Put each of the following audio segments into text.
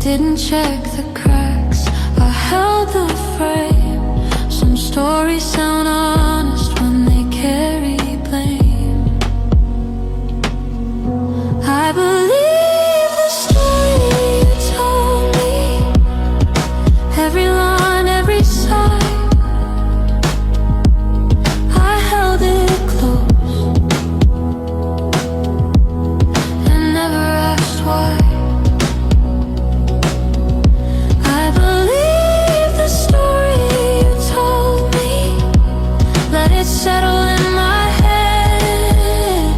didn't check the cracks. I held the frame. Some stories sound honest when they carry blame. I believe the story you told me, every line, every sigh. I held it close and never asked why. I believe the story you told me, let it settle in my head.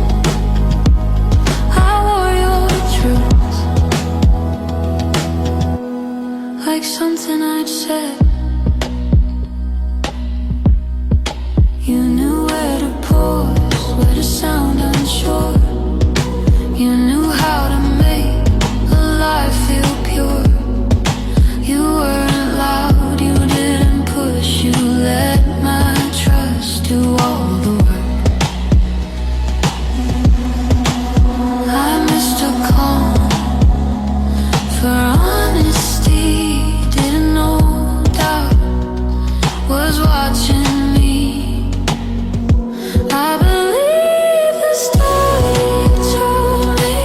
I wore your truth like something I'd said. You knew where to pause, where to sound unsure. You knew how to make a life feel pure. You weren't loud, you didn't push, you let my trust do all the work. I missed a call for honesty, didn't know doubt was watching me. I believe the story you told me,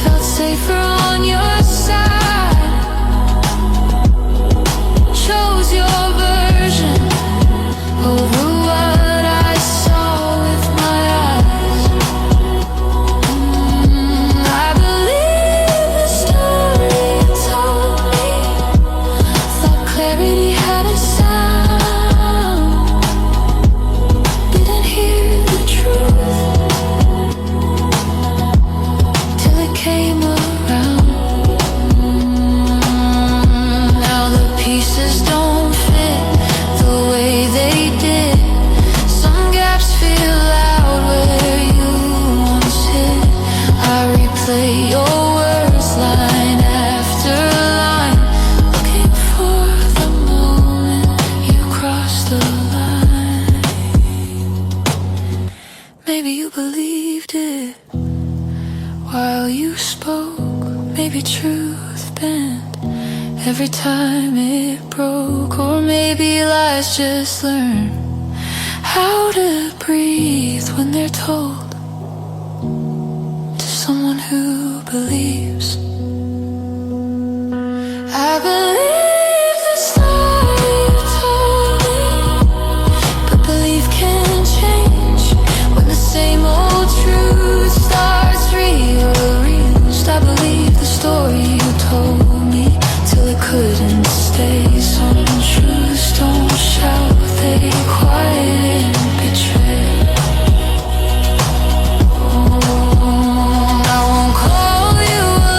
felt safer on your side. Chose your version over what I saw with my eyes. I believe the story you told me, thought clarity had a sound. Didn't hear the truth till it came around. Now the pieces don't fit the way they did. Some gaps feel loud where you once hid. I replay your words line after line, looking for the moment you crossed the line. Maybe you believed it while you spoke. Maybe truth bent every time it broke. Or maybe lies just learn how to breathe when they're told to someone who believes. I believe the story you told me, but belief can change when the same old truth starts rearranged. I believe the story you told me till it couldn't stay. Some truths don't shout, they quiet and betray. I won't call you a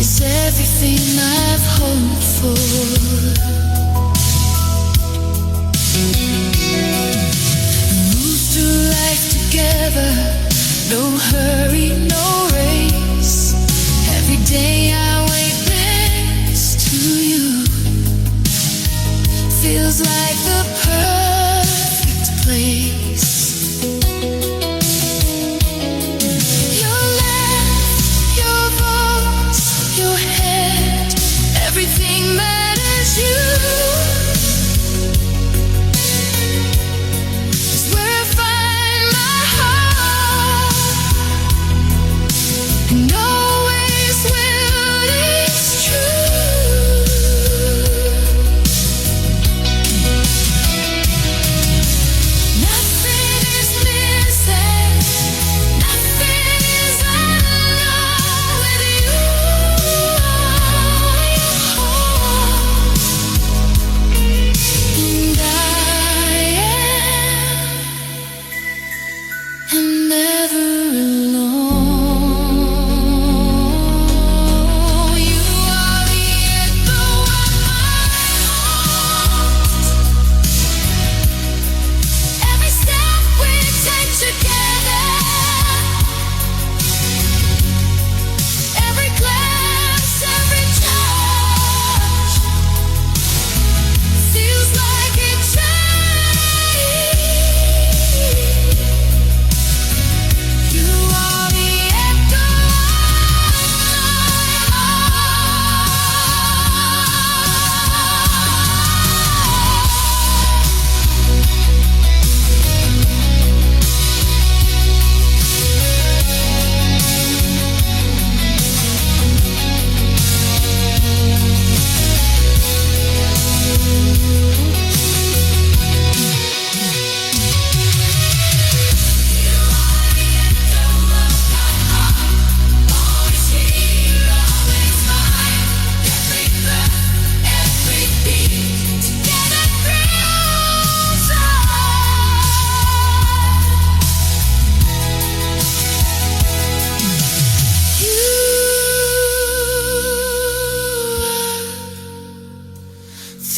is everything I've hoped for. Move through life together, no hurry, no race. Every day I wait next to you. Feels like the perfect place. Your laugh, your voice, your head, everything matters. You is where I find my heart, and always will it's true. Nothing is missing, nothing is unknown with you. And I am never alone. You are the echo of my heart. Every step we take together, every glance, every touch, feels like eternity. You are the echo of my always here, always mine. Every breath, every beat, together through time. You are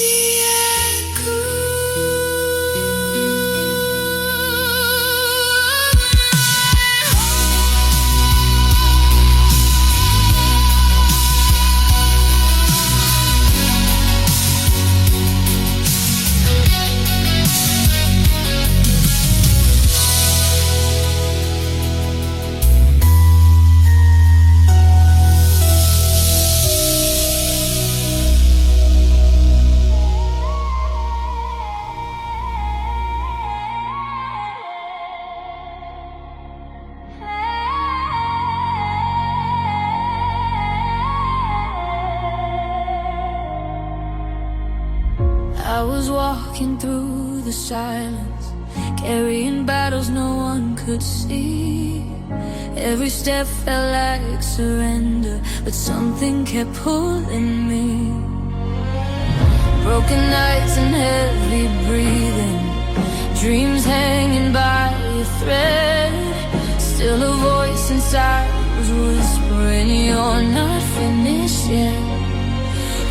the echo I was walking through the silence, carrying battles no one could see. Every step felt like surrender, but something kept pulling me. Broken nights and heavy breathing, dreams hanging by a thread. Still a voice inside was whispering, you're not finished yet.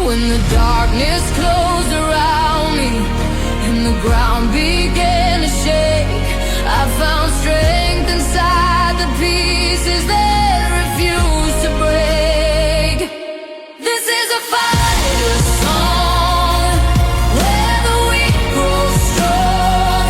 When the darkness closed around me and the ground began to shake, I found strength inside the pieces that refuse to break. This is a fighter's song, where the weak grow strong.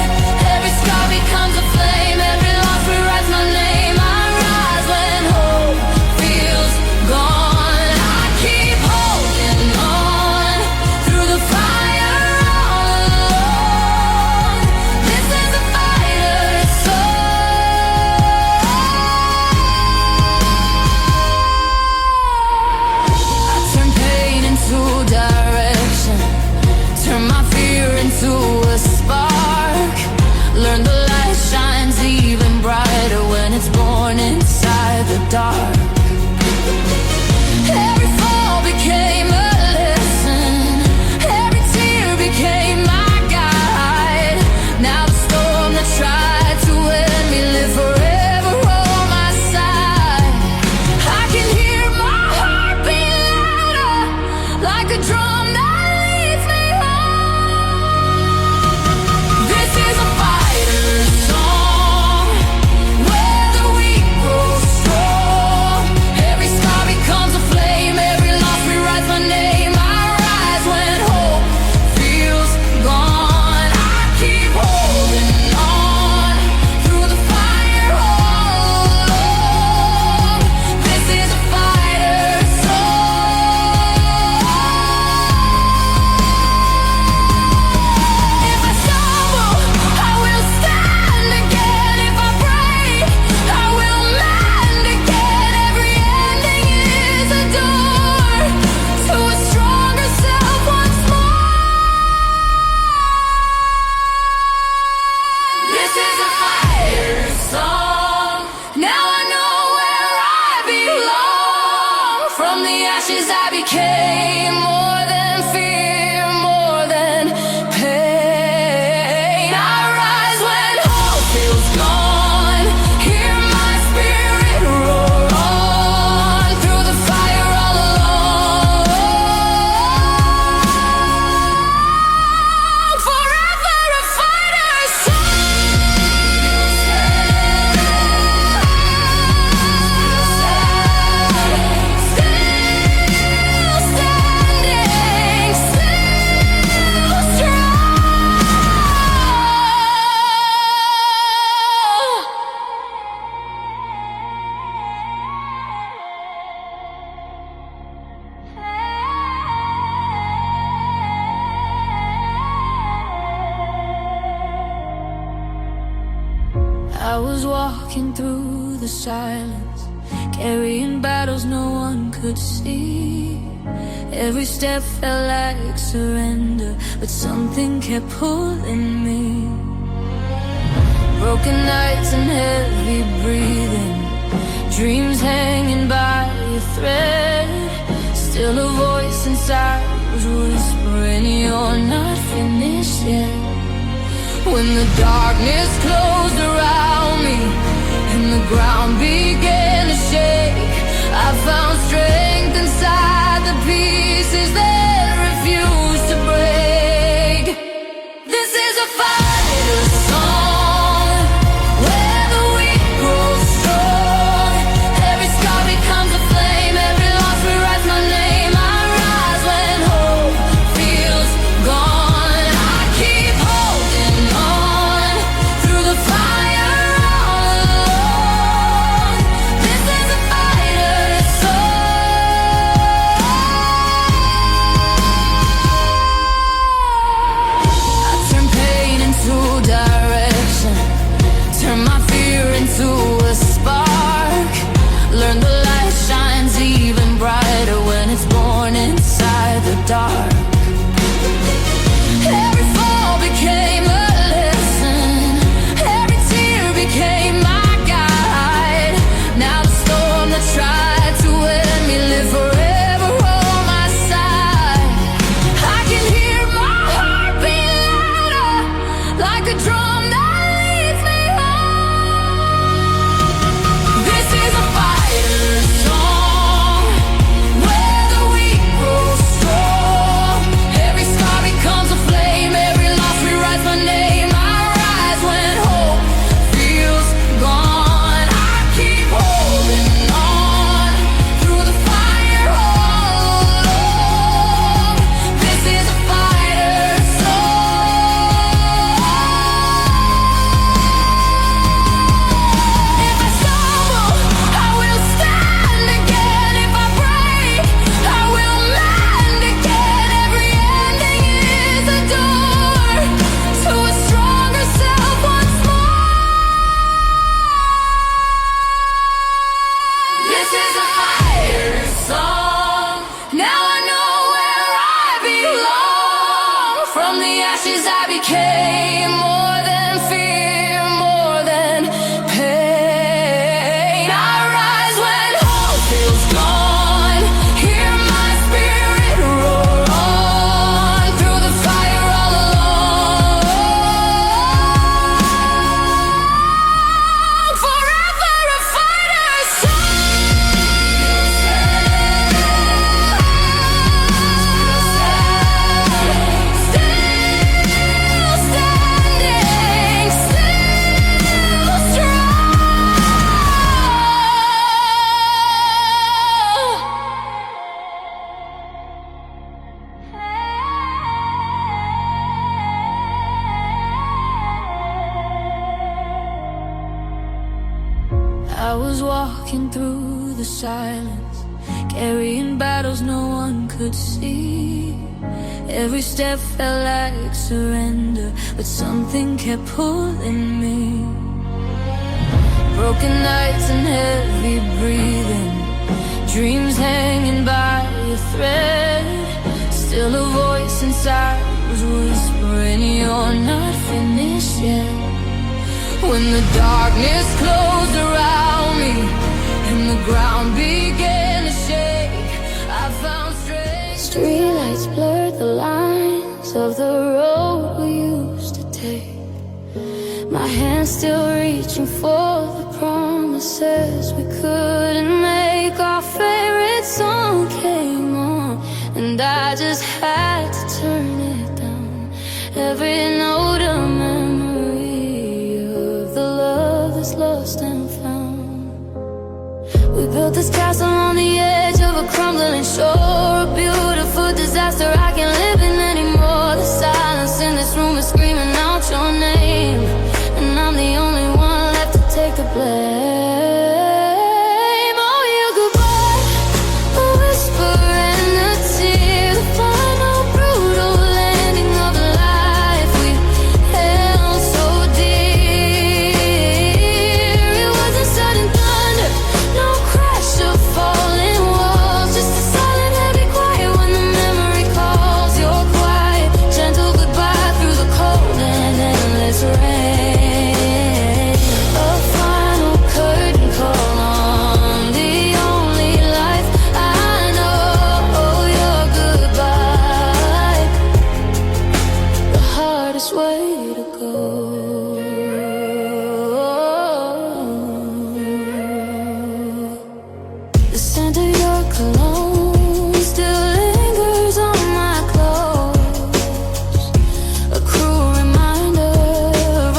Every scar becomes a flame, every loss rewrites my name. I rise when hope feels gone. I keep holding on through the fire all alone. ashes I became more than fear, more than pain. I rise when hope feels gone. Hear my spirit roar on through the fire all alone. Forever a fighter's I was walking through the silence, carrying battles no one could see. Every step felt like surrender, but something kept pulling me. Broken nights and heavy breathing, dreams hanging by a thread. Still a voice inside was whispering, you're not finished yet. When the darkness closed around me and the ground began to shake, I found strength inside the pieces that refuse to break. This is a fighter's song, where the weak grow strong. Every scar becomes a flame, every loss rewrites my name. I rise when hope feels gone. I keep holding on through the fire all alone. This is a fighter's song. I turn pain into direction, turn my fear into a spark. Learn the light shines even brighter when it's born inside the dark. Every fall became a lesson, every tear became my guide. Now the storm that tried to end me live forever on my side. I can hear my heart beat louder, like a drum that leads me home. This is a fighter's song, where the weak grow strong. Every scar becomes a flame, every loss rewrites my name. I rise when hope feels gone. I keep holding on through the fire all alone. This is a fighter's song. If I stumble, I will stand again. If I break, I will mend again. Every ending is a door to a stronger self once more. This is a fighter's song. Now I know where I belong. From the ashes I became more than fear, more than pain. I rise when hope feels gone. Hear my spirit roar on through the fire all alone. Forever a fighter's still standing, still strong. I was walking through the silence, carrying battles no one could see. Every step felt like surrender, but something kept pulling me. Broken nights and heavy breathing, dreams hanging by a thread. Still a voice inside was whispering, you're not finished yet. When the darkness closed around me and the ground began to shake, I Streetlights blurred the lines of the road we used to take. My hand's still reaching for the promises we couldn't make. Our favorite song came on, and I just had to turn it down. Every note a memory of the love that's lost and found. We built this castle on the edge of a crumbling shore, a beautiful disaster I can't live in anymore. The silence in this room is screaming out your name, and I'm the only one left to take the blame. Oh, your goodbye, a whisper and a tear, the final brutal landing of life we held so dear. It wasn't sudden thunder, no crash of falling walls, just a silent heavy quiet when the memory calls. Your quiet, gentle goodbye through the cold and endless rain. A final curtain call on the only life I know. Your goodbye, the hardest way to go. The scent of your cologne still lingers on my clothes, a cruel reminder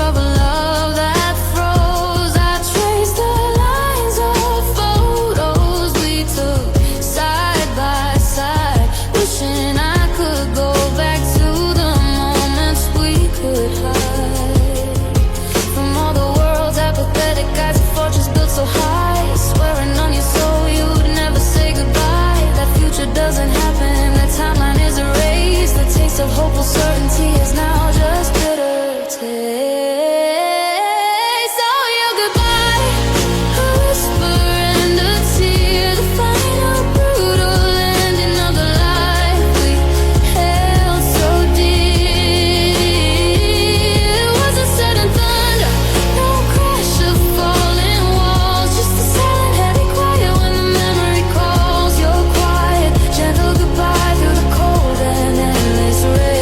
of a love that froze. I traced the lines of photos we took side by side, wishing I could go back to the moments we could hide from all the world's apathetic guys, a fortress built so high, swearing on your soul you'd never say goodbye. That future doesn't happen, that timeline is erased. The taste of hopeful certainty is now just bitter taste. Oh, your goodbye, a whisper and a tear, the final brutal ending of the life we held so dear. It wasn't sudden thunder, no crash of falling walls, just a silent heavy quiet when the memory calls. Your quiet, gentle goodbye through the cold and endless rain.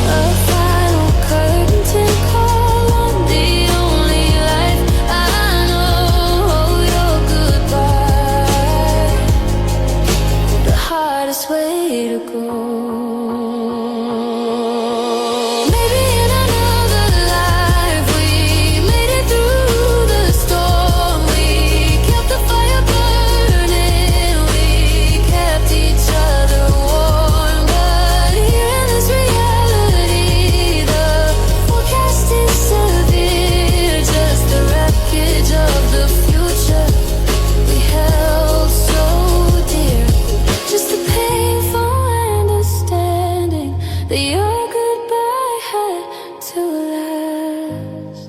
A final curtain call on the only life I know. Your goodbye, the hardest way to go. Maybe in another life we made it through the storm. We kept the fire burning, we kept each other warm. But here in this reality, the forecast is severe, just the wreckage of the future we held so dear. Just the painful understanding that your goodbye had to last.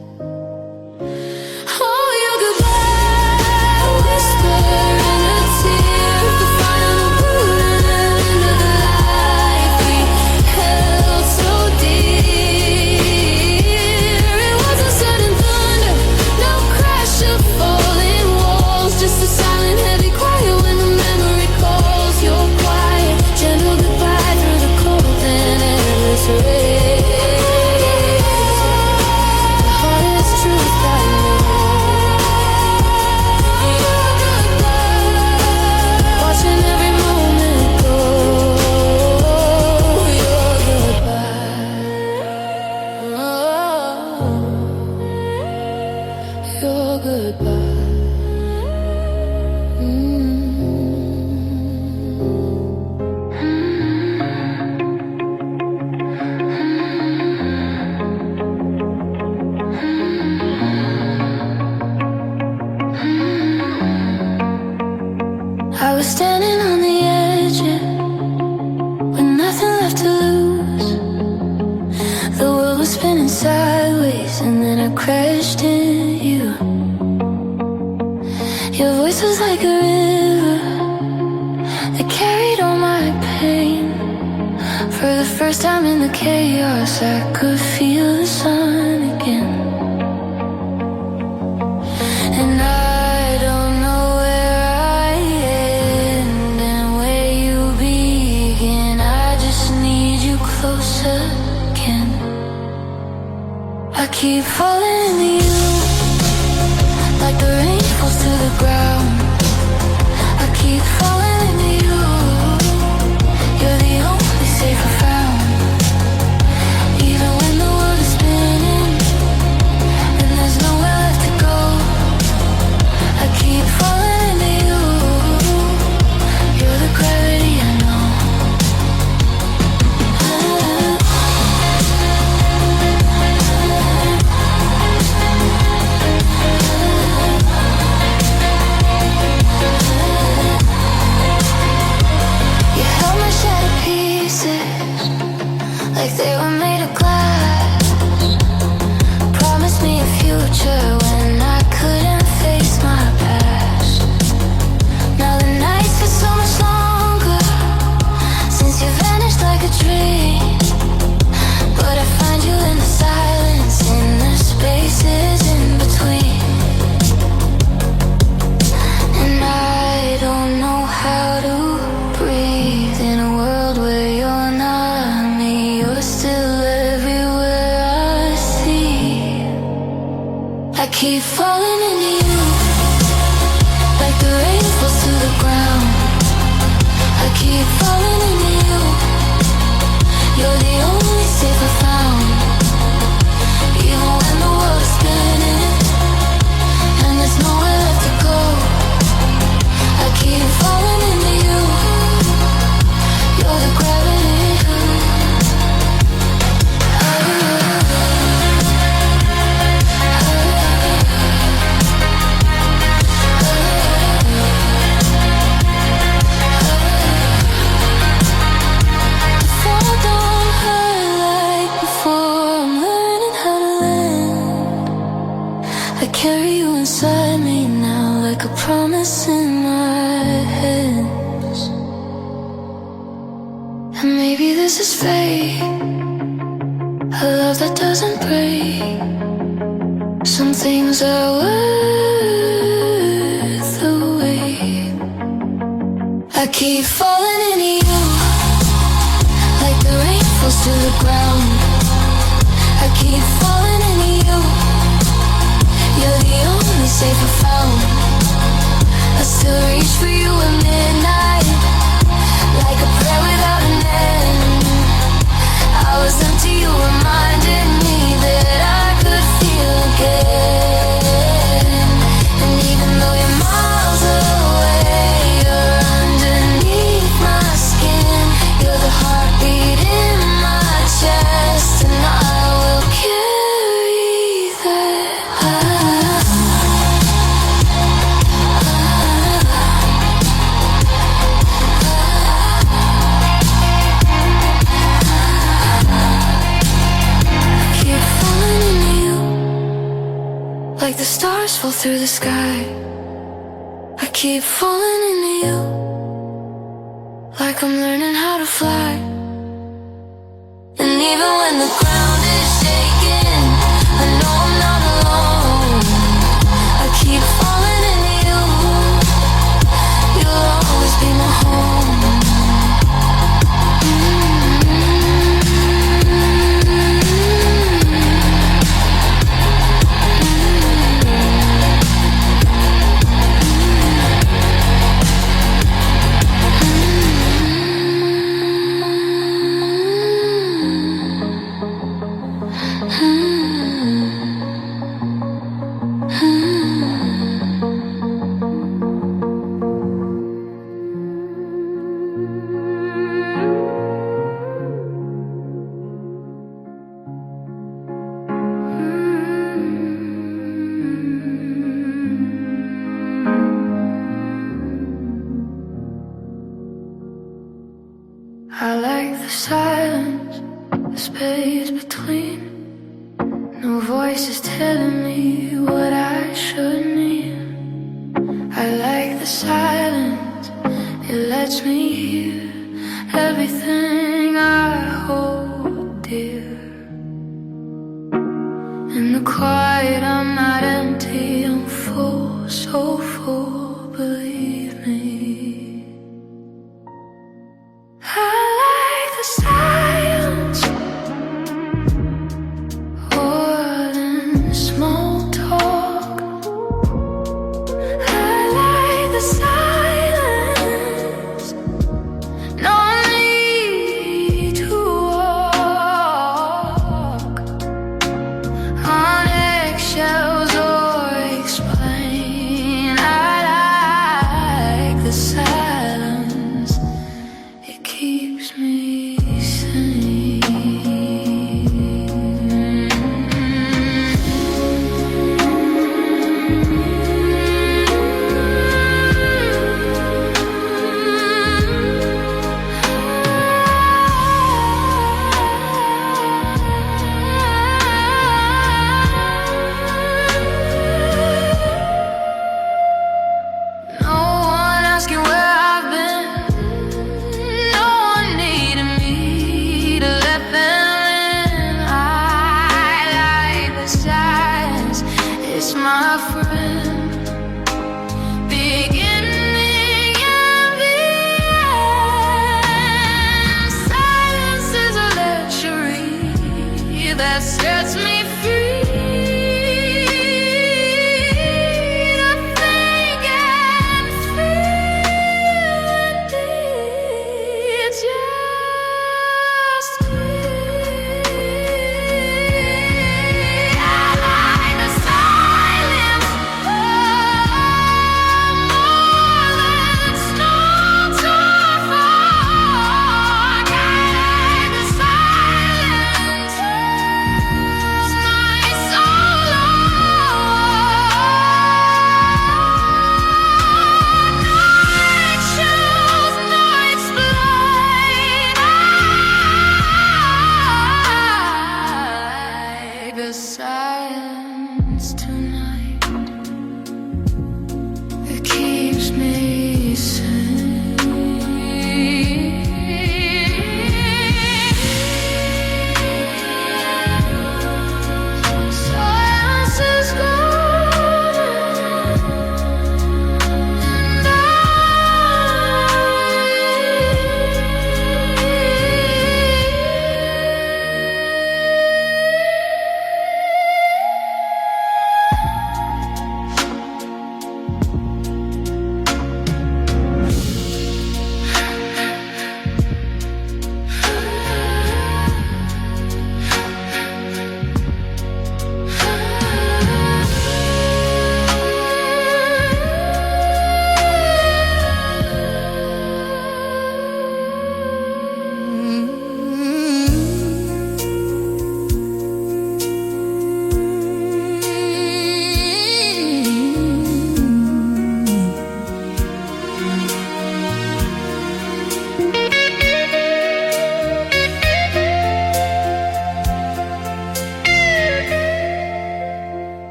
Oh, your goodbye, a whisper and a tear, the final brutal end of the life we held so dear. It wasn't sudden thunder, no crash of falling walls, just a silent heavy quiet when the memory calls. Your quiet, gentle goodbye through the cold and endless rain. The hardest truth I know. Your goodbye, watching every moment go. Your goodbye, your goodbye. I was standing on the edge, yeah, with nothing left to lose. The world was spinning sideways, and then I crashed in you. Your voice was like a river that carried all my pain. For the first time in the chaos, I could feel the sun again. And I don't know where I end and where you keep falling into you, like the rain falls to the ground. I keep falling into you. You're the only safe I found. Even when the world is spinning and there's nowhere left to go, I keep falling into you. You're the gravity I know. You held my shattered pieces like they were made of glass. Promised me a future when I couldn't face my past. Now the nights feel so much longer since you vanished like a dream. But I find you in the silence, in the spaces in between. And I don't know how to breathe in a world where you're not me. You're still everywhere I see. I keep falling into you, like the rain falls to the ground. I keep falling into you. You're the only safe I found. Even when the world is spinning and there's nowhere left to go, I keep falling into you. You're the gravity. Fall don't hurt like before. I'm learning how to land. I carry you inside me now, like a promise in my hands. And maybe this is fate, a love that doesn't break. Some things are worth the wait. I keep falling into you, like the rain falls to the ground. I keep falling into you. You're the only safe I found. I still reach for you at midnight, like a prayer without an end. I was empty, you reminded me that I could feel again. And even though you're miles away, you're underneath my skin. You're the heartbeat in my chest, and I will carry that. Keep falling into you, like the stars fall through the sky. I keep falling into you, like I'm learning how to fly. And even when the ground is shaking, I know I'm not alone. I keep falling into you. You'll always be my home. I like the silence, the space between. No voices telling me what I should need. I like the silence, it lets me hear everything I hold dear. In the quiet, I'm not empty, I'm full, so full, believe me. I like the silence more than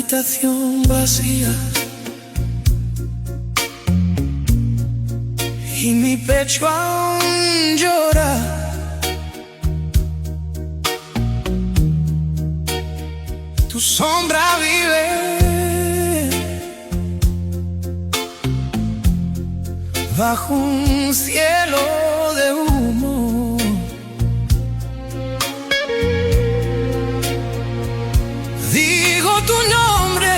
habitación vacía y mi pecho aún llora. Tu sombra vive bajo un cielo de humo. Digo tu nombre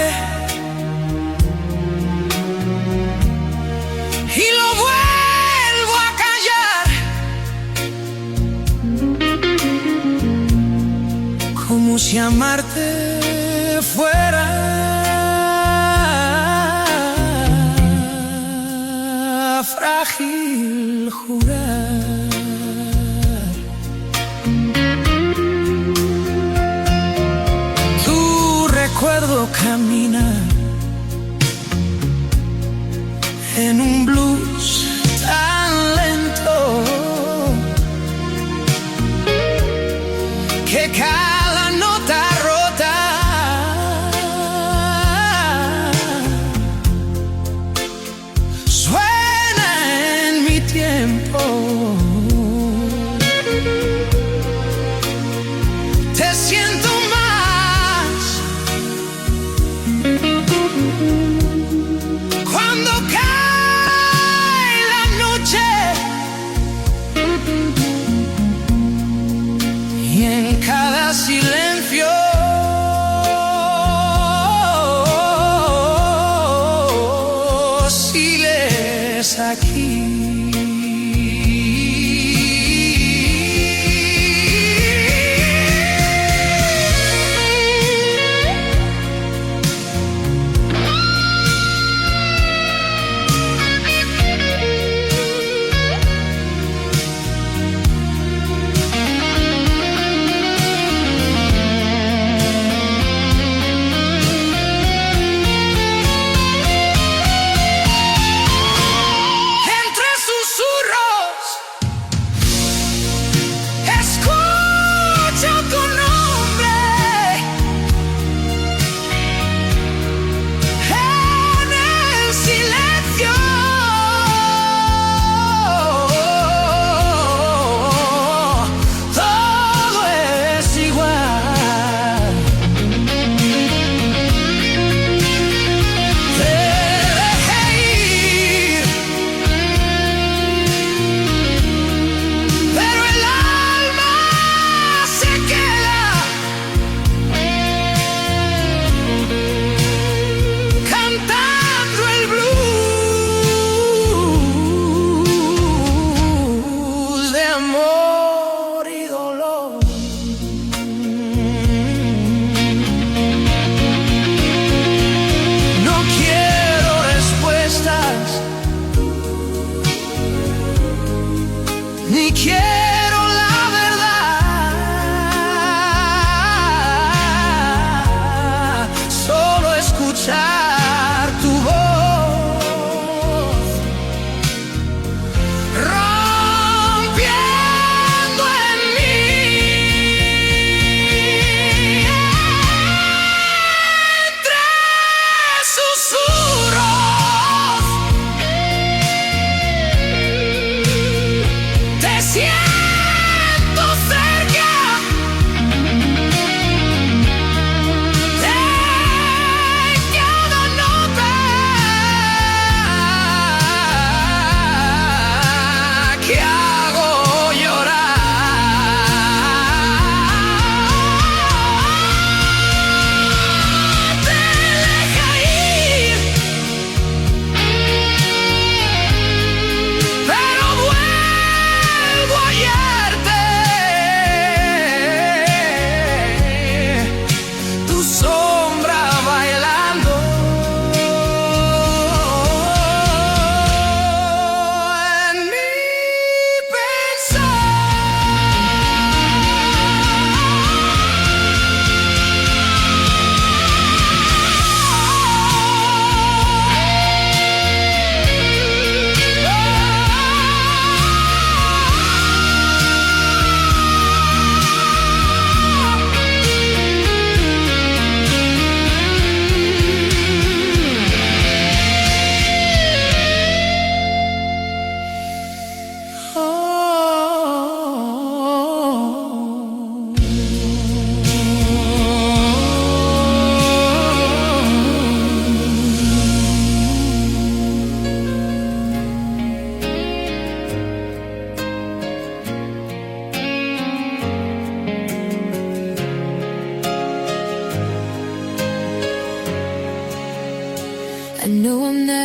y lo vuelvo a callar, como si amarte fuera frágil jurar. Tu recuerdo camina en un blues tan lento que cada nota rota suena en mi tiempo. Te siento más cuando cae la noche y en cada silencio sigues aquí. Entre susurros escucho tu nombre en el silencio. Todo es igual. Te dejé ir, pero el alma se queda cantando el blues de amor y dolor. No quiero respuestas, ni quiero la verdad, solo escuchar tu voz rompiendo en mí. Entre susurros te siento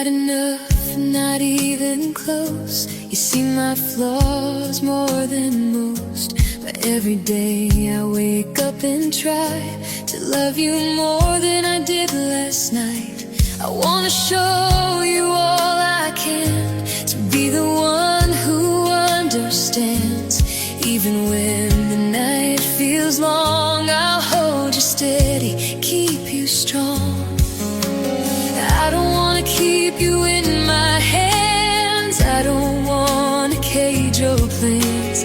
not enough, not even close. You see my flaws more than most, but every day I wake up and try to love you more than I did last night. I wanna show you all I can, to be the one who understands. Even when the night feels long, I'll hold you steady, keep you strong. I don't wanna keep you in my hands, I don't wanna cage your plans.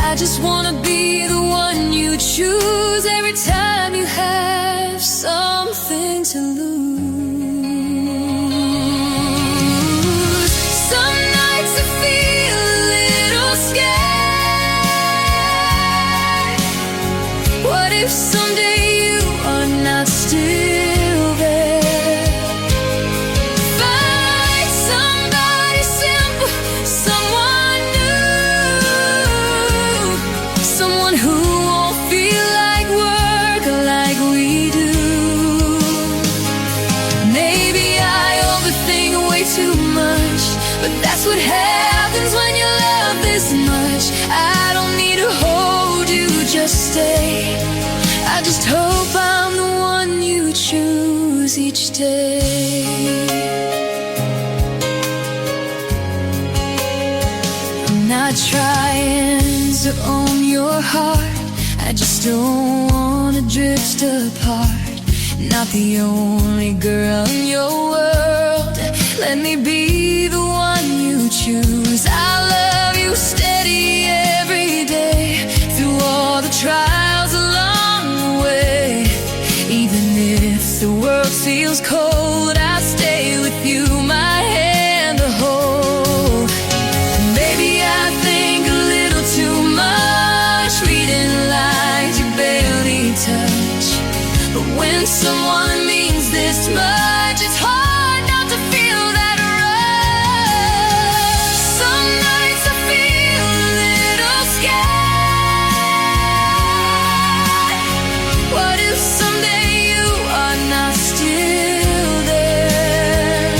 I just wanna be the one you choose every time you have something to lose. Some nights I feel a little scared. What if someday you are not still there? Find somebody simple, someone new, someone who won't feel like work like we do. Maybe I overthink way too much, but that's what happens when you love this much. I don't need to hold you, just stay. I just hope I'm the one you choose each day. I'm not trying to own your heart, I just don't wanna drift apart. Not the only girl in your world, let me be the one you choose. I love you steady every day, through all the trials along the way. Even if the world feels cold, I'll stay with you, my hand to hold. Maybe I think a little too much, reading lines you barely touch. But when someone means this much, it's hard not to feel that rush. Some nights I feel a little scared. What if someday you are not still there?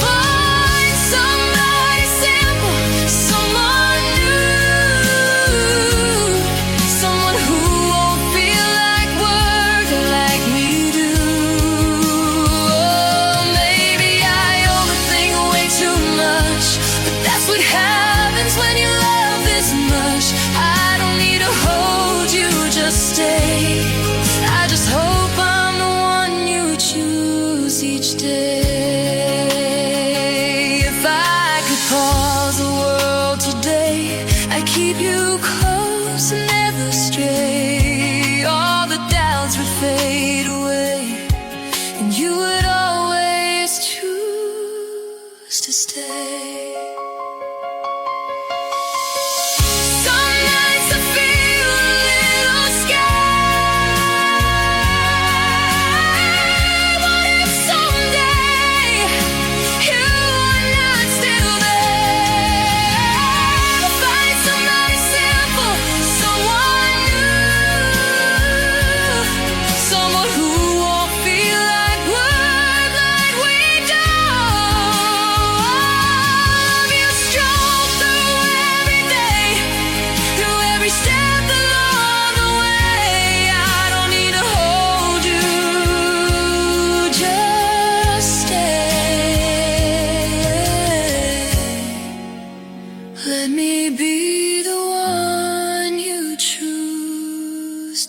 Find somebody simple, someone new, someone who won't feel like work like we do. Oh, maybe I overthink way too much, but that's what happens when you love this much. I don't need to hold you, just stay. I just hope I'm the one you choose each day. If I could pause the world today, I'd keep you close and never stray. All the doubts would fade away, and you would always choose to stay. Some nights I feel a little scared. What if someday you are not still there? Find somebody simple, someone new, someone who won't feel like work like we do. Love you strong through every day, through every step along the way. I don't need to hold you, just stay. Let me be the one you choose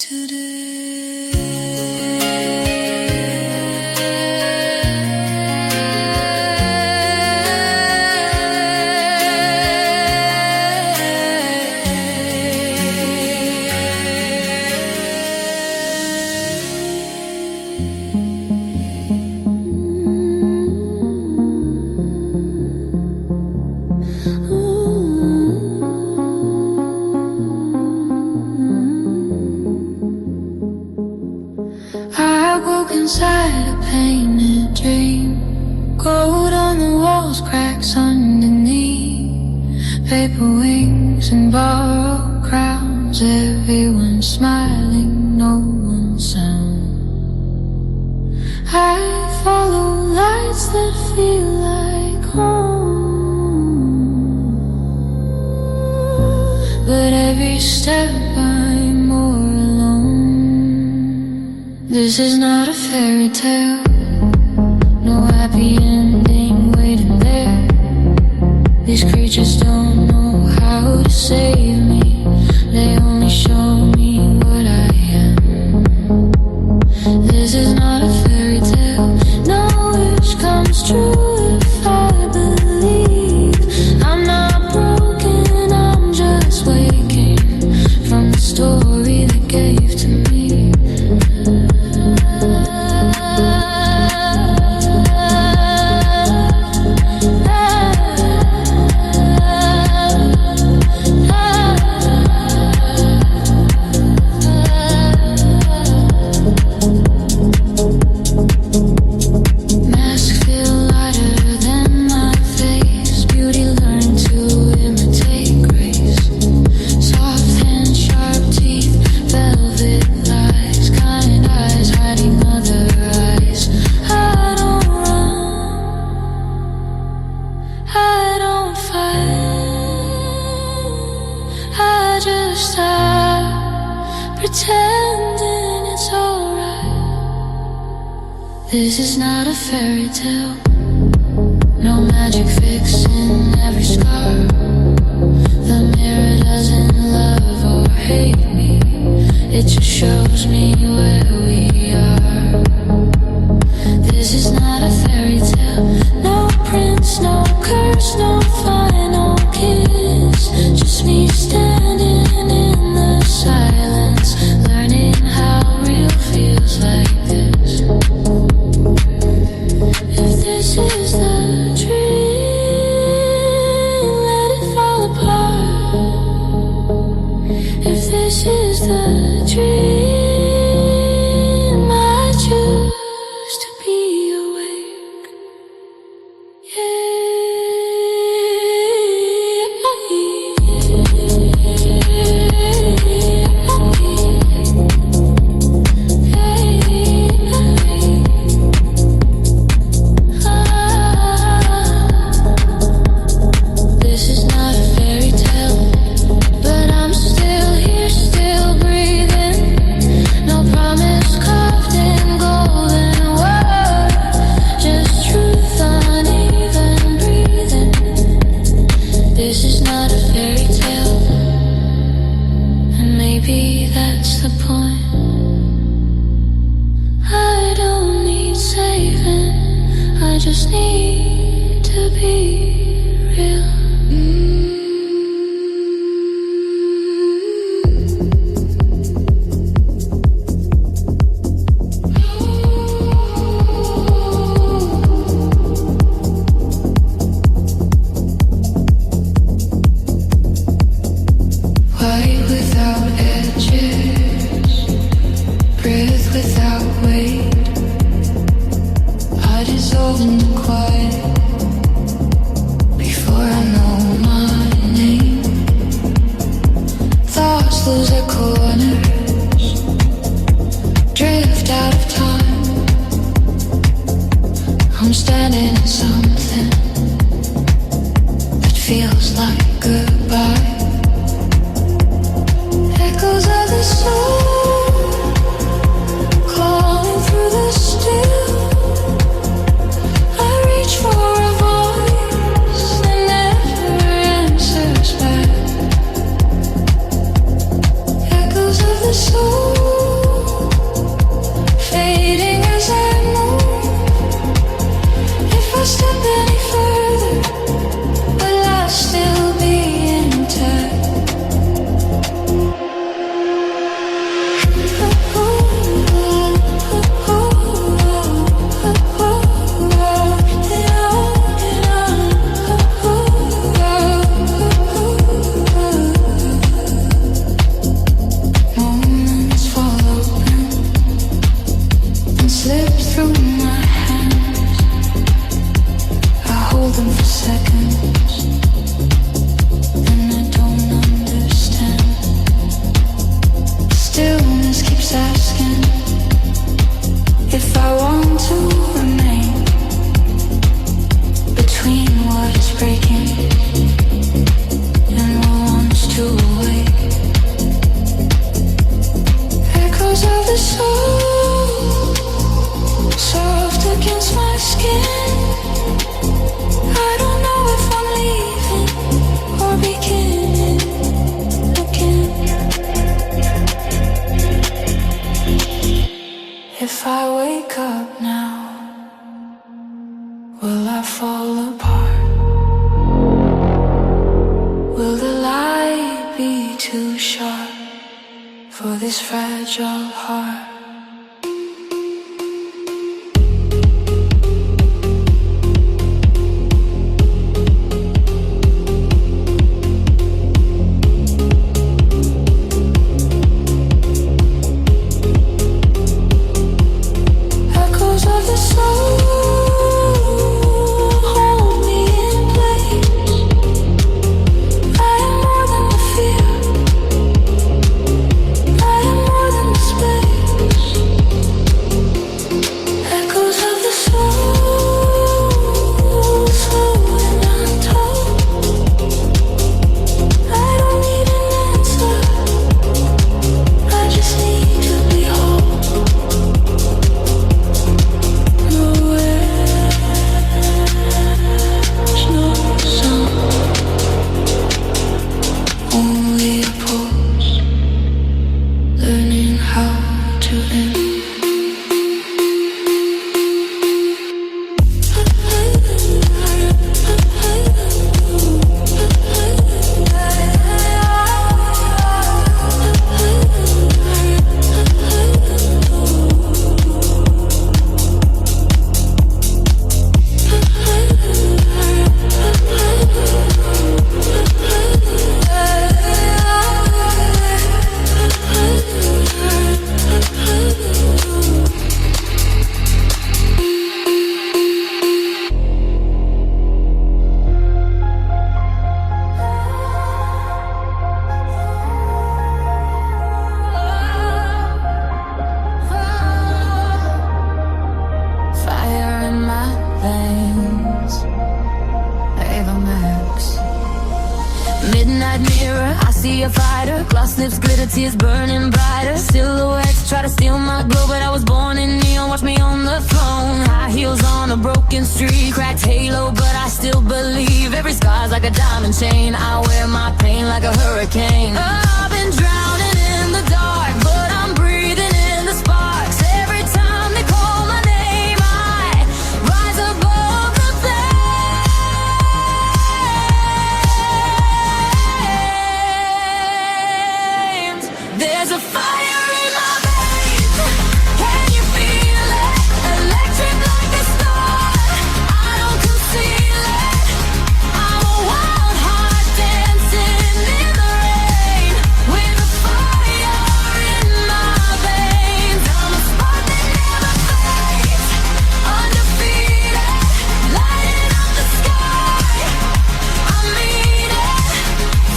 I woke inside a painted dream, gold on the walls, cracks underneath, paper wings and borrowed crowns. Everyone smiling, no one sound. I follow lights that feel like home, but every step I'm more alone. This is not a fairy tale, no happy ending waiting there. These creatures don't know how to save me, they only show me what I am. This is not a fairy tale, no wish comes true if I believe. I'm not broken, I'm just waking from the story they gave to me. Pretending it's alright. This is not a fairy tale, no magic fixing every scar. The mirror doesn't love or hate me, it just shows me where we are. This is not a fairy tale, no prince, no curse, no final kiss. Just me standing in the silence, learning how real feels like this. If this is the dream, let it fall apart. If this is the dream, I choose to be awake. This is not a fairy tale, but I'm still here, still breathing. No promise carved in golden words, just truth uneven breathing. This is not a fairy tale, and maybe that's the point. I don't need saving, I just need to be real. White without edges, breath without weight. I dissolve in the quiet before I know too sharp for this fragile heart. Echoes of the soul hold me in place. I am more than the fear. I am more than the space. Echoes of the soul, slow and untold. I don't need an answer. I just need to be whole. No words, no sound, only a pulse, learning how to end. Fire in my veins, Ava Max. Midnight mirror, I see a fighter. Gloss lips glitter, tears burning brighter. Silhouettes try to steal my glow, but I was born in neon. Watch me on the throne. High heels on a broken street, cracked halo, but I still believe. Every scar's like a diamond chain. I wear my pain like a hurricane. I've been drowning in the dark, but I'm breathing in the sparks. Every time they call my name, I rise above the flames. There's a fire in my veins. Can you feel it? Electric like a star. I don't conceal it. I'm a wild heart dancing in the rain with a fire in my veins. I'm a spark that never fades, undefeated, lighting up the sky. I mean it.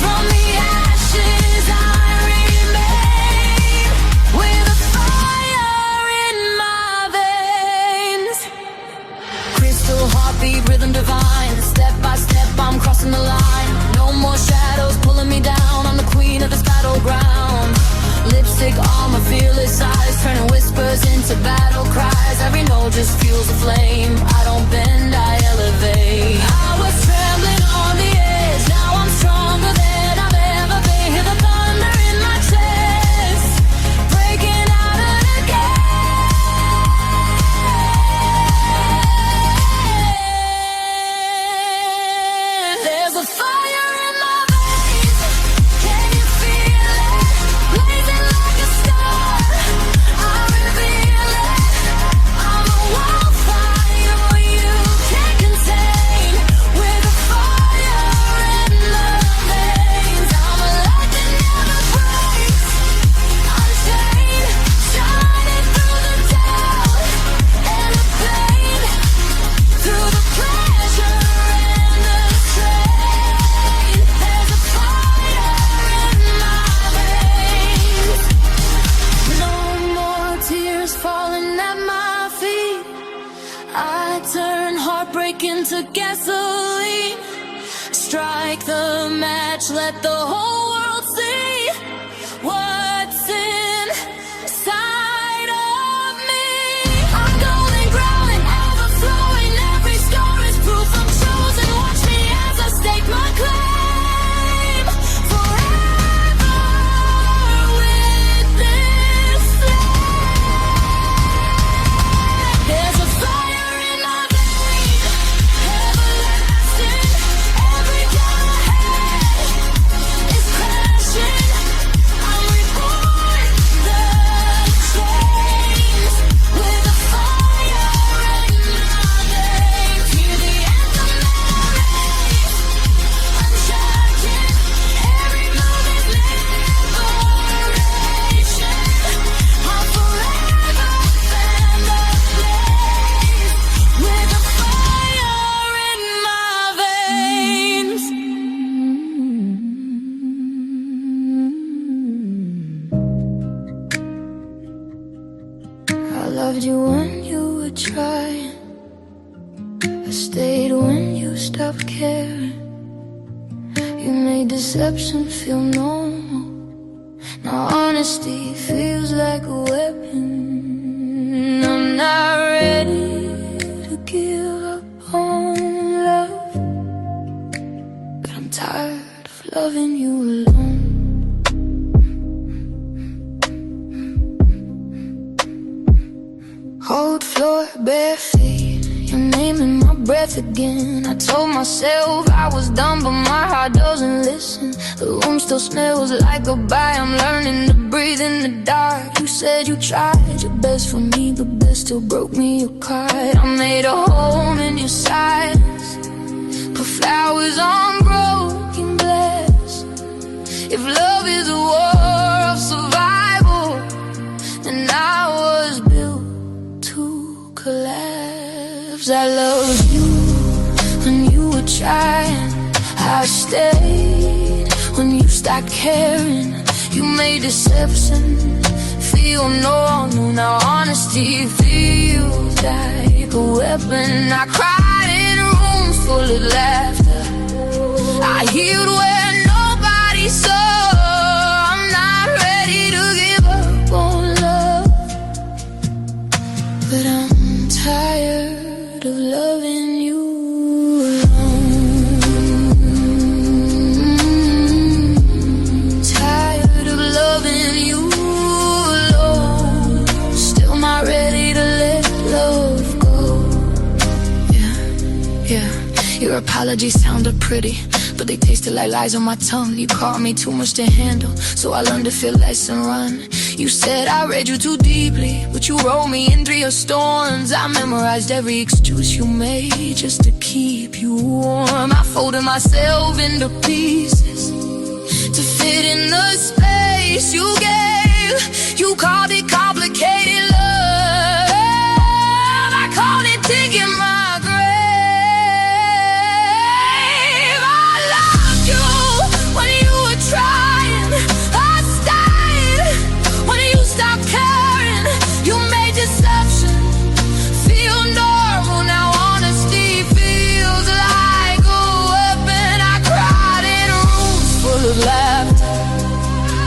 From the ashes I remain with a fire in my veins. Crystal heartbeat, rhythm divine. Step by step, I'm crossing the line. No more shadows pulling me down. I'm the queen of this battleground. Lipstick on my fearless eyes, turning whispers into battle cries. Every note just fuels a flame. I don't bend, I elevate. I was trembling on the edge. Now I'm stronger than I've ever been. Hear the thunder in my chest, breaking out of the gate. There's a fire in my veins. Can you feel it? Blazing like a star. I reveal it. I'm a wildfire you can't contain. With a fire in my veins. I'm a light that never breaks. Unchained, shining through the doubt and the pain, through the pleasure and the strain. There's a fire in my veins. No more tears falling at my feet. I turn heartbreak into gasoline. Strike the match, let the whole world see what's inside of me. I'm golden growling, overflowing. Every scar is proof I'm chosen. Watch me as I stake my claim. Forever with this flame. There's a fire in my veins, everlasting. Every gun I had is crazy. loved you when you were trying. I stayed when you stopped caring. You made deception feel normal. Now honesty feels like a weapon. I'm not ready to give up on love, but I'm tired of loving you alone. Cold floor, bare feet, your name in my breath again. I told myself I was done, but my heart doesn't listen. The room still smells like goodbye. I'm learning to breathe in the dark. You said you tried your best for me, but best still broke me apart. I made a home in your silence, put flowers on broken glass. If love is a war of survival, then I was built to collapse. I loved you when you were trying. I stayed when you stopped caring. You made deception feel normal. Now honesty feels like a weapon. I cried in rooms full of laughter. I healed where nobody saw. I'm not ready to give up on love, but I'm tired of loving you alone. Tired of loving you alone. Still not ready to let love go. Yeah. Your apologies sounded pretty, but they tasted like lies on my tongue. You called me too much to handle, so I learned to feel less and run. You said I read you too deeply, but you rolled me in through your storms. I memorized every excuse you made just to keep you warm. I folded myself into pieces to fit in the space you gave. You called it complicated love, I called it digging my grave. I loved you when you were trying. I stayed when you stopped caring. You made deception feel normal. Now honesty feels like a weapon. I cried in rooms full of laughter.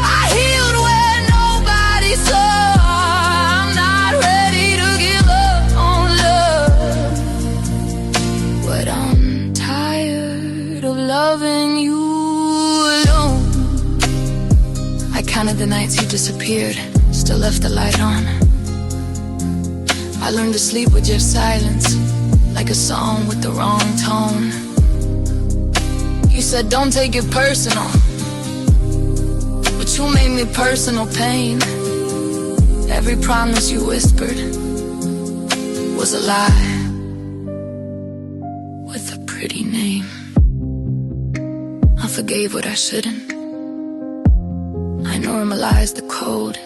I healed where nobody saw. I'm not ready to give up on love, but I'm tired of loving you alone. I counted the nights you disappeared, still left the light on. I learned to sleep with your silence, like a song with the wrong tone. You said don't take it personal, but you made me personal pain. Every promise you whispered was a lie with a pretty name. I forgave what I shouldn't. I normalized the code.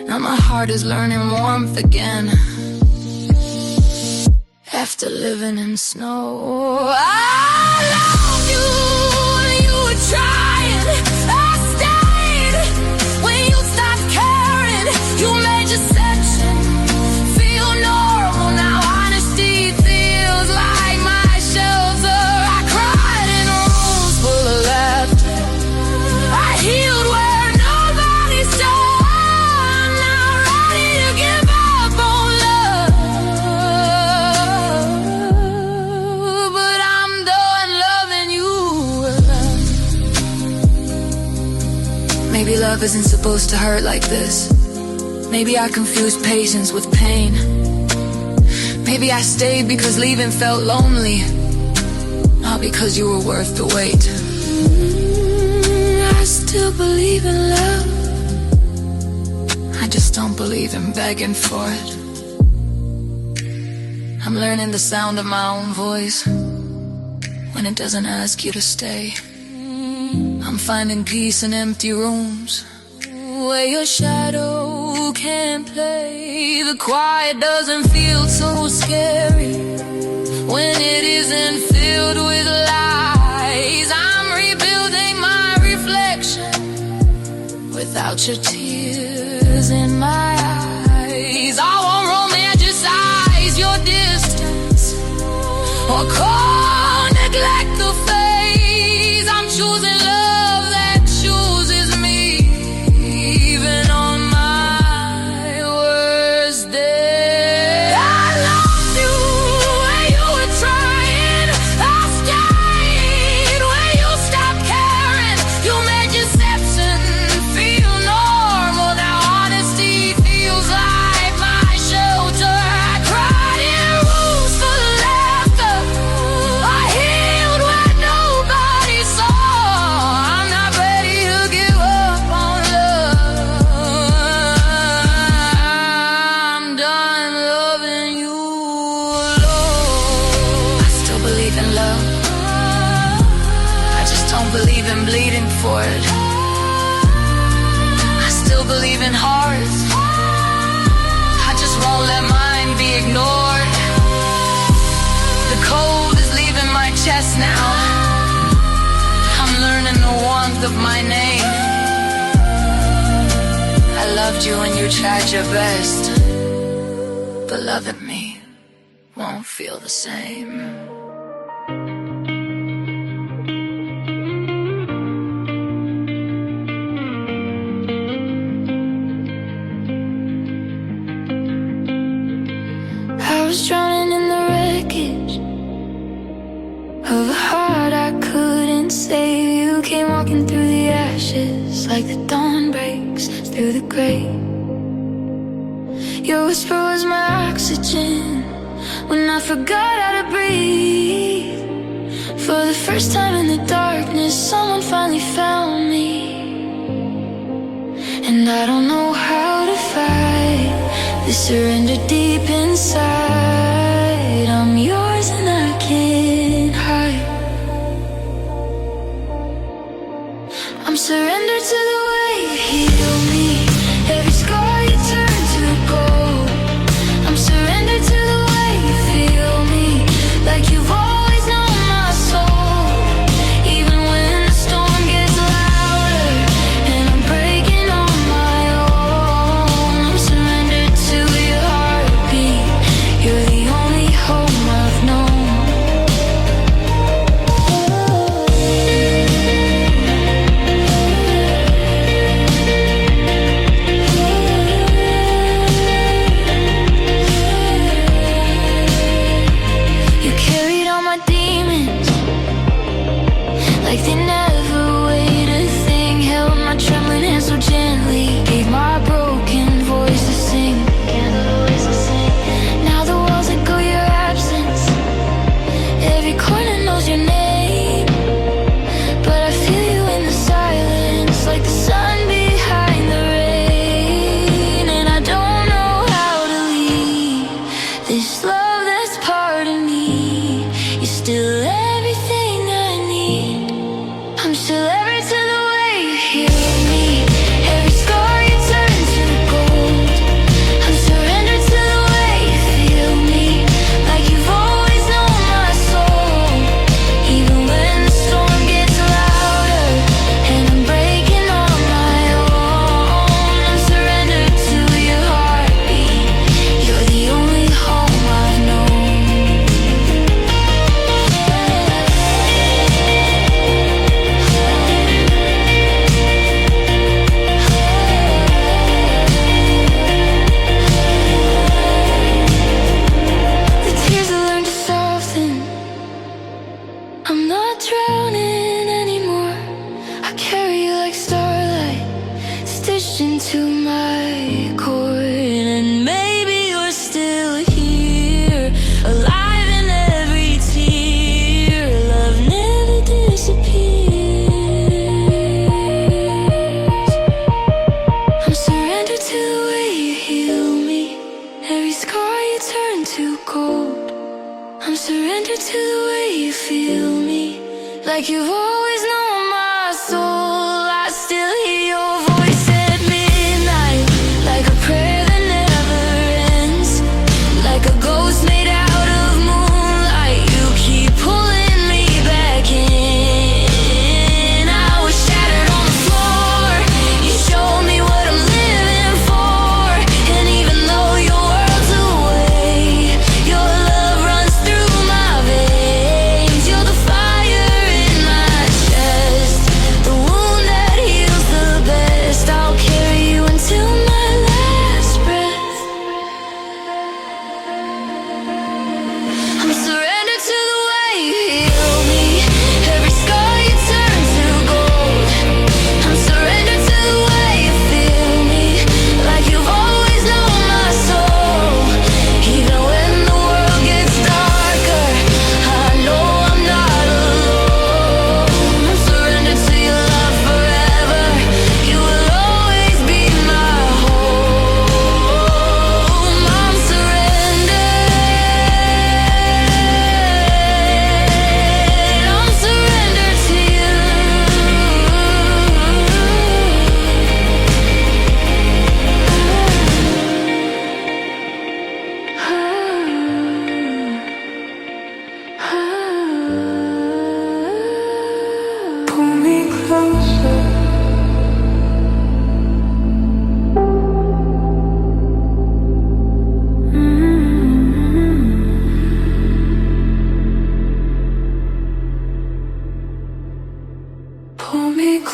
Now my heart is learning warmth again. After living in snow, I love you when you were trying. I stayed when you stopped caring. You made deception feel normal. Now honesty feels like my shelter. I cried in rooms full of laughter. I healed where nobody saw. I'm not ready to give up on love, but I'm done loving you alone. Maybe love isn't supposed to hurt like this. Maybe I confused patience with pain. Maybe I stayed because leaving felt lonely, not because you were worth the wait. I still believe in love, I just don't believe in begging for it. I'm learning the sound of my own voice when it doesn't ask you to stay. I'm finding peace in empty rooms where your shadow can't play. The quiet doesn't feel so scary when it isn't filled with lies. I'm rebuilding my reflection without your tears in my eyes. I won't or cold neglect the phase. I'm choosing love that chooses me, even on my worst day. I loved you when you were trying. I stayed when you stopped caring. You made deception feel normal. Now honesty feels like my shelter. I cried in rooms full of laughter. I healed when nobody saw. I'm not ready to give up on love. I'm done loving you alone. I still believe in love. I just don't believe in bleeding for it. I still believe in hearts. I just won't let mine be ignored. The cold is leaving my chest now. I'm learning the warmth of my name. I loved you when you tried your best, but loving me won't feel the same. I was drowning in the wreckage of a heart I couldn't save. You came walking through the ashes like the dawn breaks through the grave. Your whisper was my oxygen when I forgot how to breathe. For the first time in the darkness, someone finally found me. And I don't know how to fight this surrender deep inside. I'm yours and I can't hide. I'm surrendered to the way you heal me. Every scar you turn to gold. I'm surrendered to the way you feel me, like you've always known my soul. Even when the storm gets louder and I'm breaking on my own, I'm surrendered to your heartbeat. You're the only home I've known.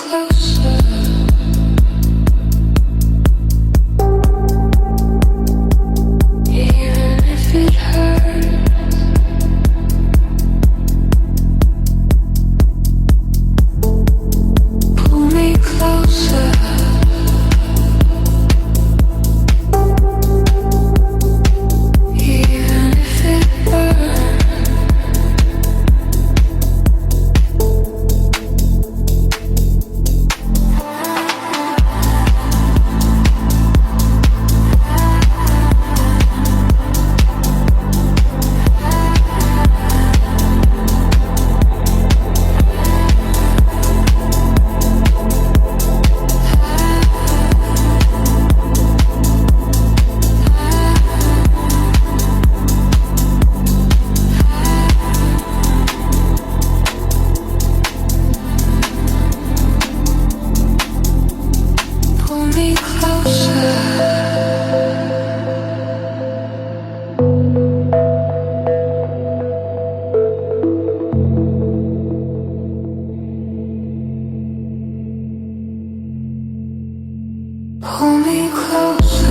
closer. Even if it hurts. Pull me closer. Even if it hurts. Pull me closer. Pull me closer.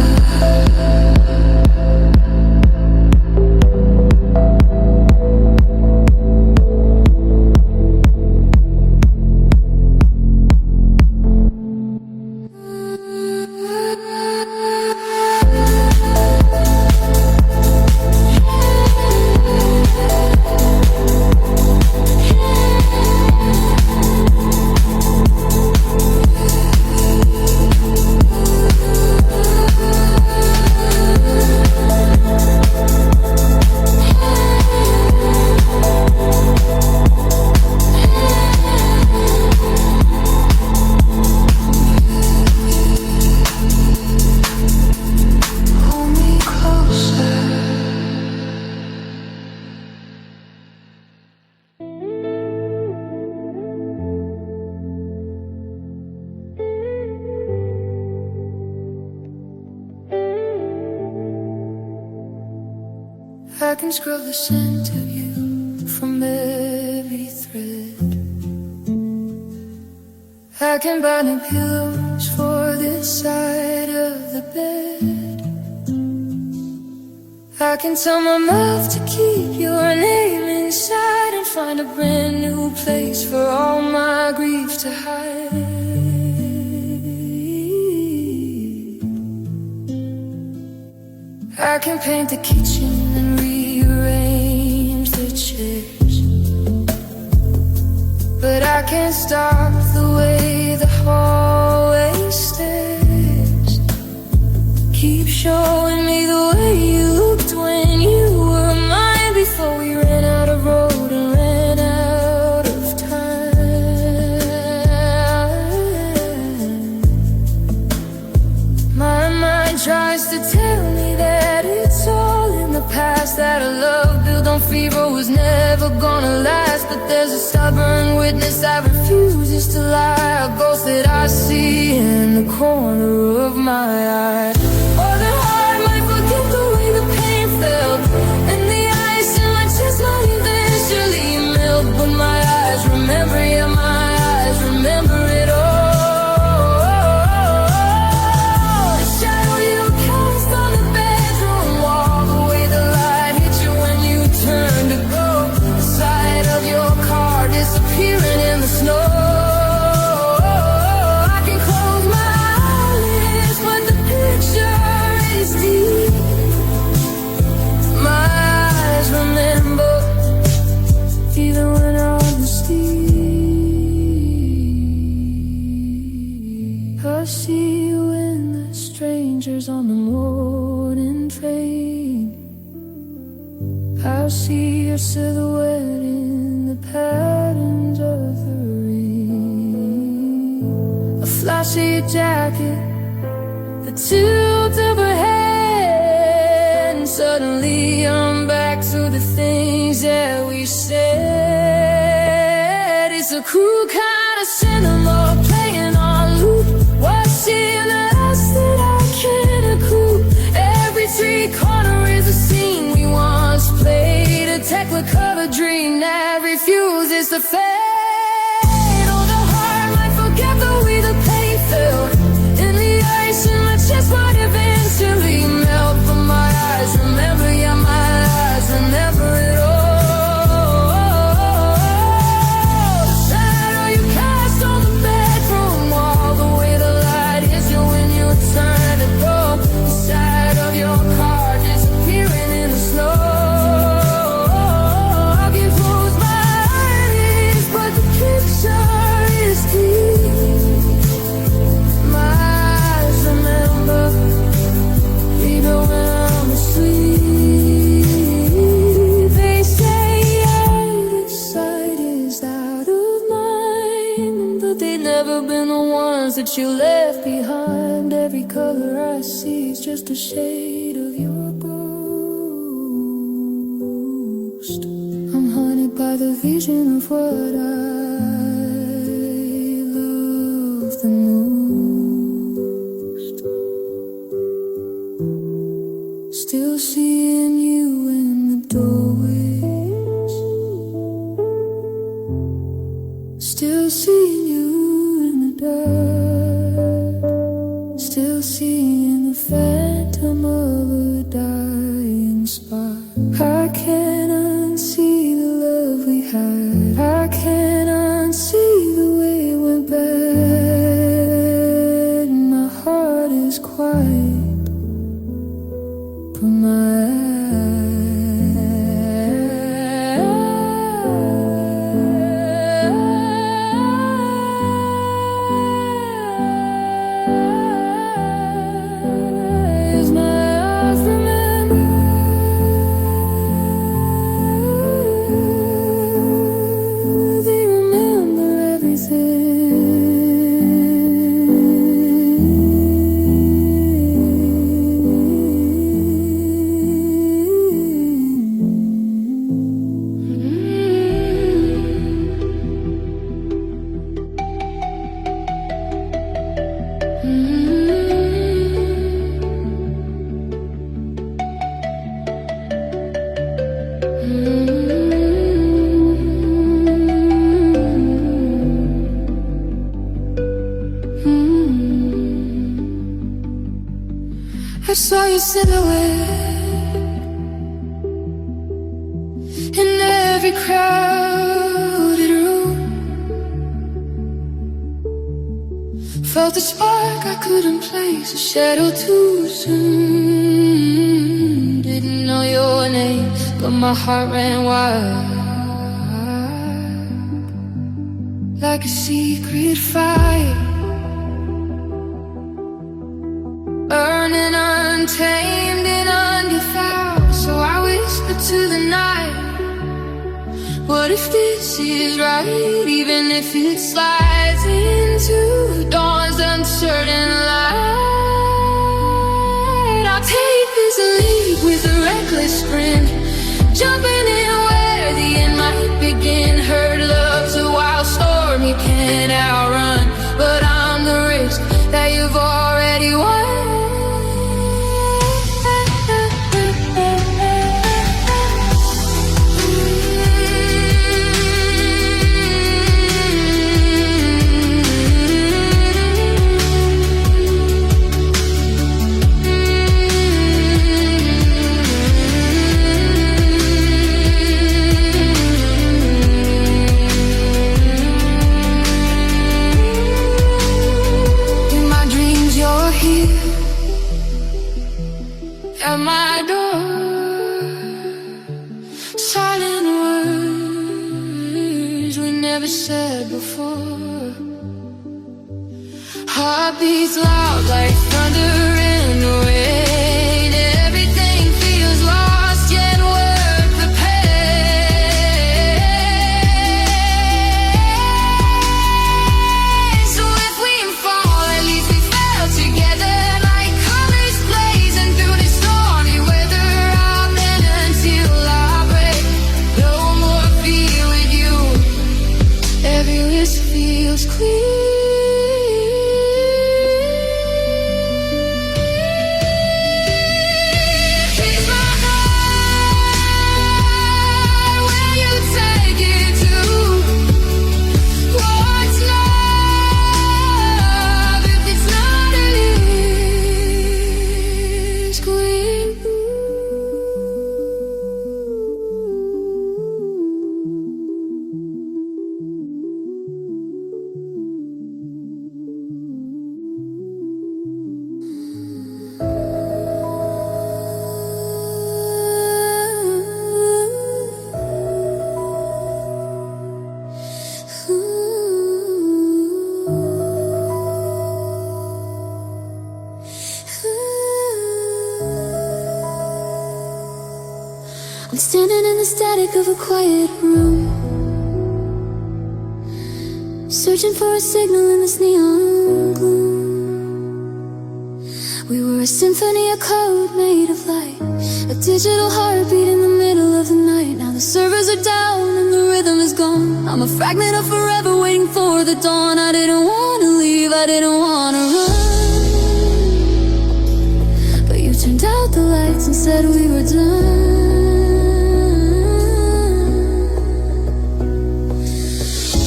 Pull me closer. I can scrub the scent of you from every thread. I can buy new pillows for this side of the bed. I can tell my mouth to keep your name inside and find a brand new place for all my grief to hide. I can paint the kitchen and rearrange the chairs, but I can't stop the way the hallway stares. Keep showing me the way you looked when you were mine, before we ran out of road and ran out of time. My mind tries to tell me that it's all in the past, that a love built on fever was never gonna last. But there's a stubborn witness that refuses to lie, a ghost that I see in the corner of my eye. Oh, the heart might forget the way the pain felt, and the ice in my chest might eventually melt. But my eyes remember, yeah, my eyes remember it all. The shadow you cast on the bedroom wall, the way the light hit you when you turned to go, the sight of your car disappearing in the snow. I can close my eyelids, but the picture is deep. My eyes remember, even when I'm asleep. I see you in the strangers on the morning train. I see your silhouette in the patterns of the rain. A flash of your jacket, the tilt of her head, and suddenly I'm back to the things that we said. It's a cruel kind of cinema playing on loop, watching us that I can't accrue. Every street corner is a scene we once played, a technicolor dream that refuses to fade. Oh, the heart might forget the have been the ones that you left behind. Every color I see is just a shade of your ghost. I'm haunted by the vision of what I love the most. Still seeing you in the doorways, still seeing you in the dark, still seeing the phantom of a dying spark. I can't unsee the love we had, I can't unsee the way it went bad. My heart is quiet, but my eyes, my eyes remember. They remember I saw your silhouette in every crowded room. Felt a spark I couldn't place, a shadow too soon. Didn't know your name, but my heart ran wild, like a secret fire, burning untamed and undefiled. So I whispered to the night, what if this is right? Even if it slides into dawn's uncertain light, I'll take this leap with a reckless sprint, jumping in where the end might begin. Heard love's a wild storm you can't outrun, but I'm the risk that you've already won. At my door, silent words we never said before. Heartbeats loud like thunder in the rain. Everything feels lost yet worth the pain. So if we fall, at least we fell together. Feels clear. Here's my heart, where you take it to. What's love if it's not a risk with you? I'm standing in the static of a quiet room, searching searching for a signal in this neon gloom. We were a symphony, a code made of light, a digital heartbeat in the middle of the night. Now the servers are down and the rhythm is gone. I'm a fragment of forever waiting for the dawn. I didn't wanna leave, I didn't wanna run, but you turned out the lights and said we were done.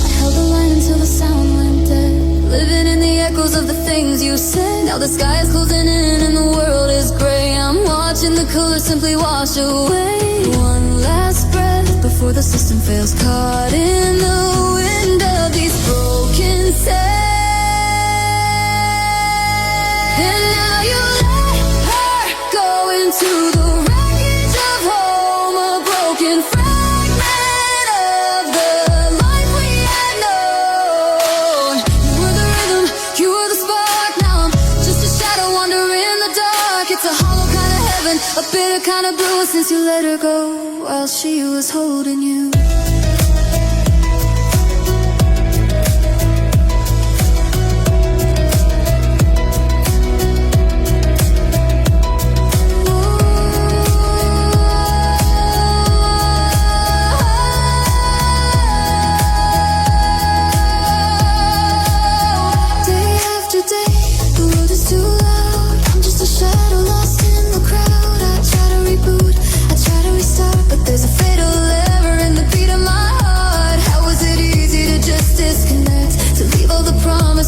I held the line until the sound went dead, living in the echoes of the things you said. Now the sky is closing in and the world is gray. I'm watching the colors simply wash away. One last breath before the system fails, caught in the wind of these broken sails. And now you let her go into the wreckage of home, a broken fragment of the life we had known. You were the rhythm, you were the spark. Now I'm just a shadow wandering in the dark. It's a hollow kind of heaven, a bitter kind of blue, since you let her go while she was holding you.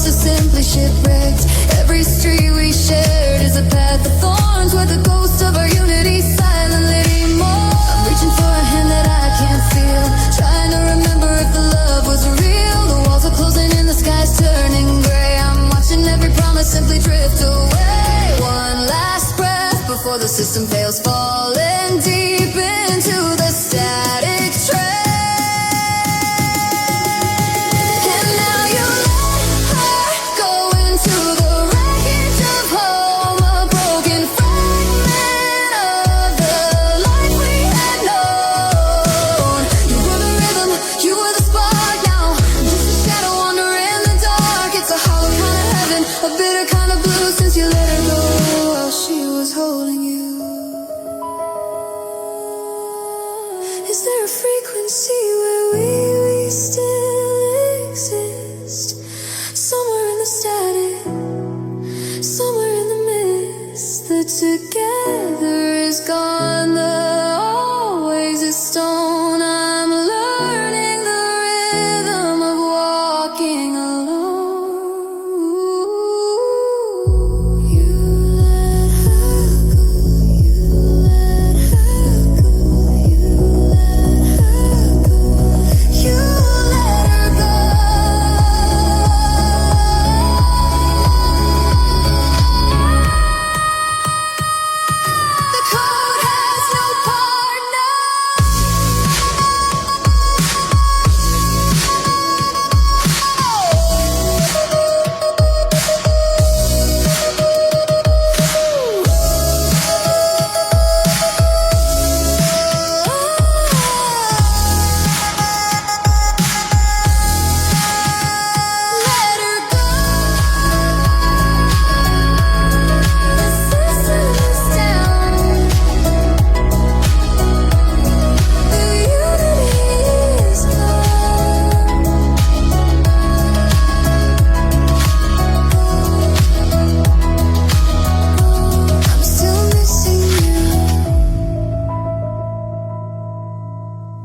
Simply shipwrecked. Every street we shared is a path of thorns, where the ghost of our unity silently mourns. I'm reaching for a hand that I can't feel, trying to remember if the love was real. The walls are closing in, the sky's turning gray. I'm watching every promise simply drift away. One last breath before the system fails, falling deep into the static train. A bitter kind of blue, since you let her go while she was holding you. Is there a frequency where we still exist? Somewhere in the static, somewhere in the mist. The together is gone, the always is stone. I'm learning the rhythm of walking alone.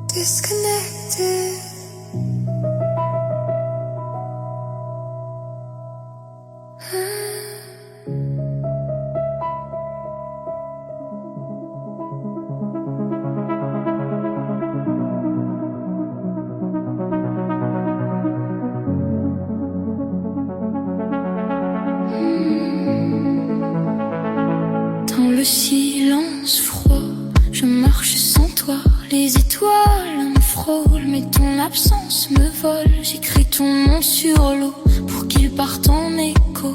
Disconnected. Dans le silence froid, je marche sans toi. Les étoiles me frôlent, mais ton absence me vole. J'écris ton nom sur l'eau pour qu'il parte en écho.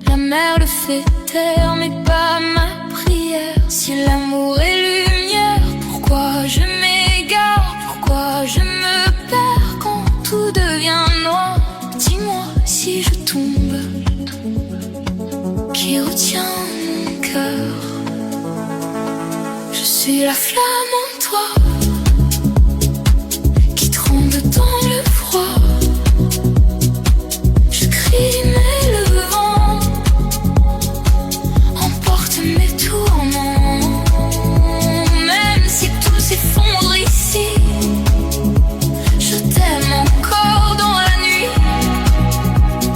La mer le fait taire, mais pas ma prière. Si l'amour est lumière, pourquoi je m'égare? Pourquoi je me perds quand tout devient noir? Dis-moi qui retient mon cœur. Je suis la flamme en toi qui tremble dans le froid. Je crie mais le vent emporte mes tourments. Même si tout s'effondre ici, je t'aime encore dans la nuit,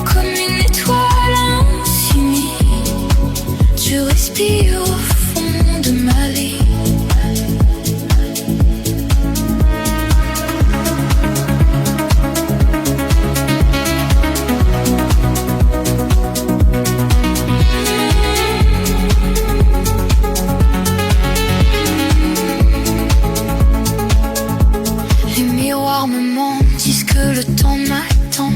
comme une étoile infinie. Tu respires au fond de ma vie. Les miroirs me mentent, disent que le temps m'attend,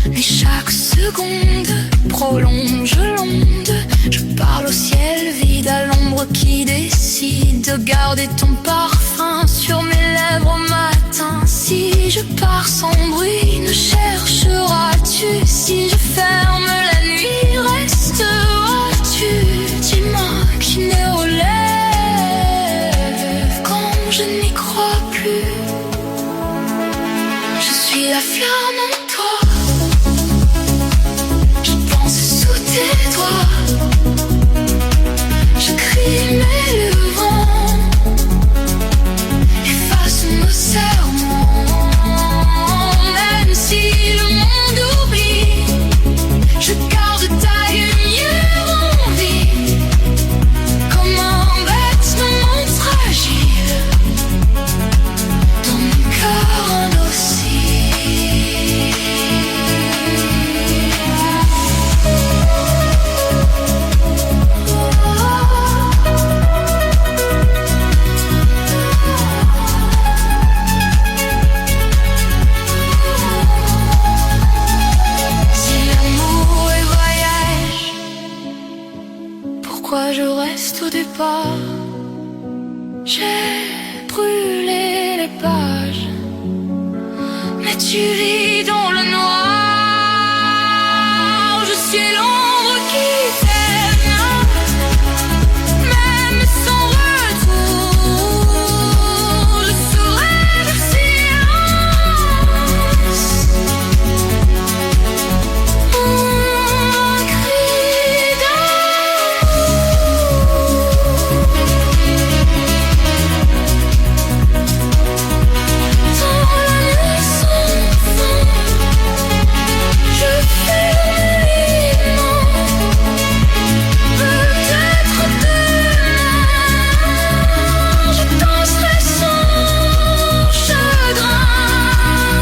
mais chaque seconde prolonge l'onde. Je parle au ciel vide, à l'ombre qui décide de garder ton parfum sur mes lèvres au matin. Si je pars sans bruit, ne chercheras-tu? Si je ferme la nuit, resteras-tu? Dis-moi qui ne relève quand je n'y crois plus. Je suis la flamme en toi, je danse sous tes doigts. Je crie mais le vent efface nos serments. Même si le monde oublie, je garde ta lumière en vie, comme un vêtement fragile dans mon cœur endurci. Si l'amour est voyage, pourquoi je reste au départ? J'ai brûlé les pages, mais tu vis dans le noir. Je suis l'ombre qui t'aime, même sans retour. Je serai le silence, un cri dans la nuit sans fin. Je fais l'uniment, peut-être demain je danserai sans chagrin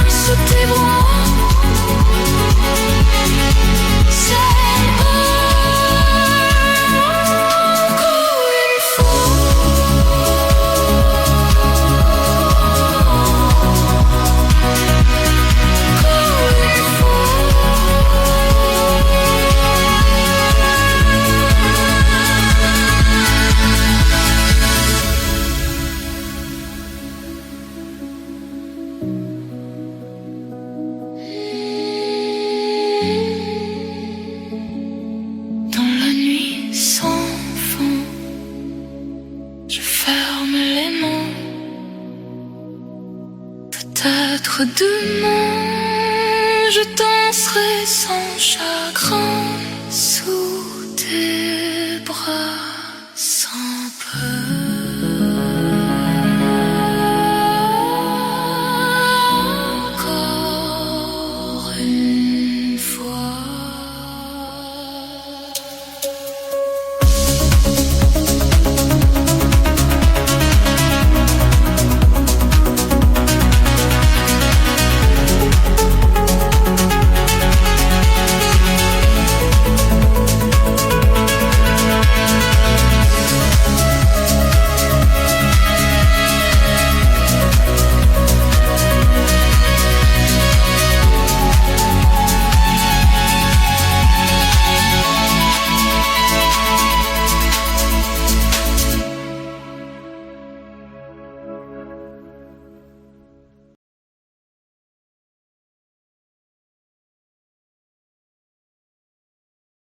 sous tes bras. C'est encore une fois. Dans la nuit sans fond, je ferme les mots. Peut-être demain